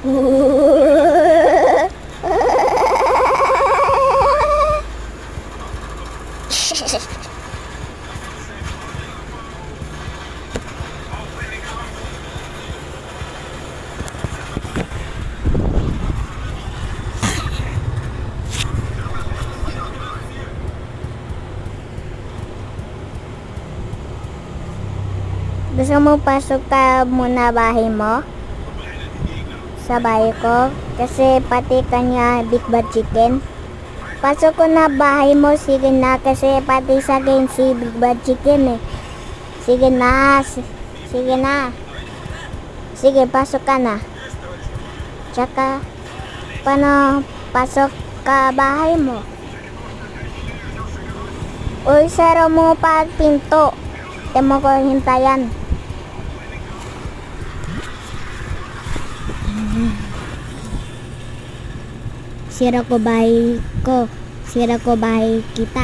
Gusto mo pasok ka muna bahay mo? Sa bahay ko? Kasi pati kanya Big Bad Chicken. Pasok ko na bahay mo, sige na, kasi pati sa akin si Big Bad Chicken eh. Sige na, sige na. Sige, pasok ka na. Tsaka, paano pasok ka bahay mo? Uy, sara mo pa ang pinto. Temo ko hintayan. Sira ko bahay ko. Sira ko bahay kita.